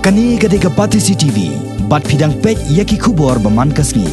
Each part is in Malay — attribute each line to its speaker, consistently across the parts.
Speaker 1: Kani gadega pati CCTV, bat pidang pej yaki kubor baman kasni.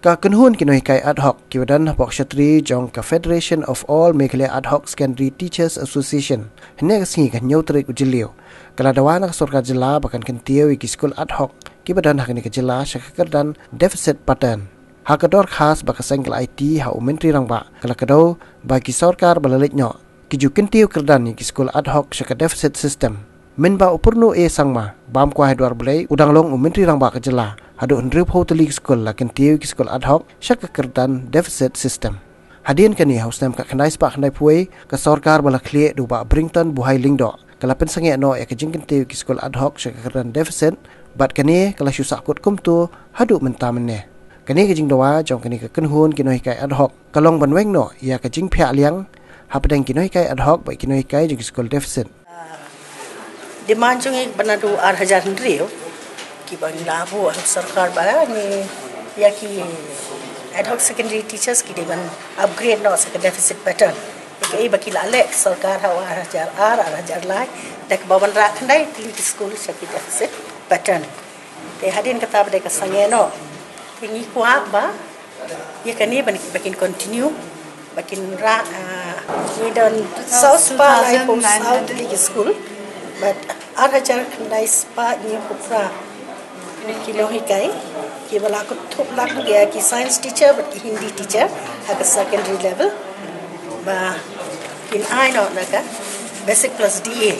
Speaker 2: Ka kenhun kinoi kai ad hoc Kyrdan hapok shatri jong ka Federation of All Meghalaya Ad Hoc Secondary Teachers Association. Hene kasni ka nyotrik ujilio. Kala dawana ka Sorkar jila bakan Kyntiew ki school ad hoc kibadan hakini ka jila syaka Kyrdan deficit pattern. Hakador khas baka sengkel IT ha umentri rangba kala kadau bagi Sorkar balalit nyo. Kiju Kyntiew Kyrdan ki school ad hoc syaka deficit system. Minba upurnu sangma bam kwa hedwar belai udang long umentri rangba ka jila. Hadu hendrip hoteli school la Kyntiew ki school ad hoc syaka Kyrdan deficit system. Hadin kani haus nam ka khandai spa khandai puai ka Sorkar bala khlie du ba Brington buhai lingdo kala pen sange no ya ka jing Kyntiew ki school ad hoc syaka Kyrdan deficit bat kani kala syusak kut kumtu hadu mentamne kani ka jing Dawa jong kani ka kenhun kinoi kai ad hoc kalong banweng no ya ka jing phya liang hapadang kinoi kai ad hoc bai kinoi kai jing school deficit
Speaker 3: demand jong ek banadu 8000 hendrio ki bang labu Sorkar ba ni ya ki ad hoc secondary teachers ki deban upgrade no sa deficit pattern ke baki lale Sorkar hawa hajar lai dak baban ra khandai tili school sa ki deficit pattern te hadin kata bade ka sange no tingi kwa ba ya kani bakin continue bakin ra ni don south pa lai pom south tili school but hajar khandai spa ni kupra kilo hikai ki bala ko thop lak gaya ki science teacher but ki Hindi teacher at the secondary level ba in I no naka basic plus DA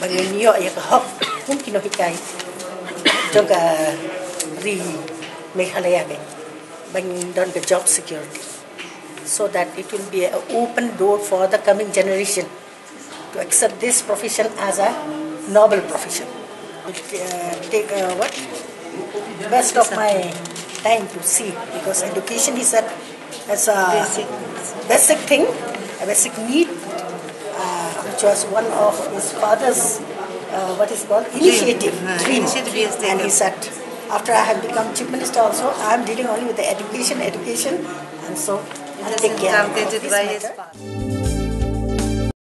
Speaker 3: bagi niyo ya ka hok mungkin hikai joga ri Meghalaya be bagi don the job security so that it will be an open door for the coming generation to accept this profession as a noble profession. Take the best of my time to see because education is a basic thing, a basic need, which was one of his father's what is called initiative dream. And he said, after I have become chief minister also, I am dealing only with the education, and so I take care of this matter.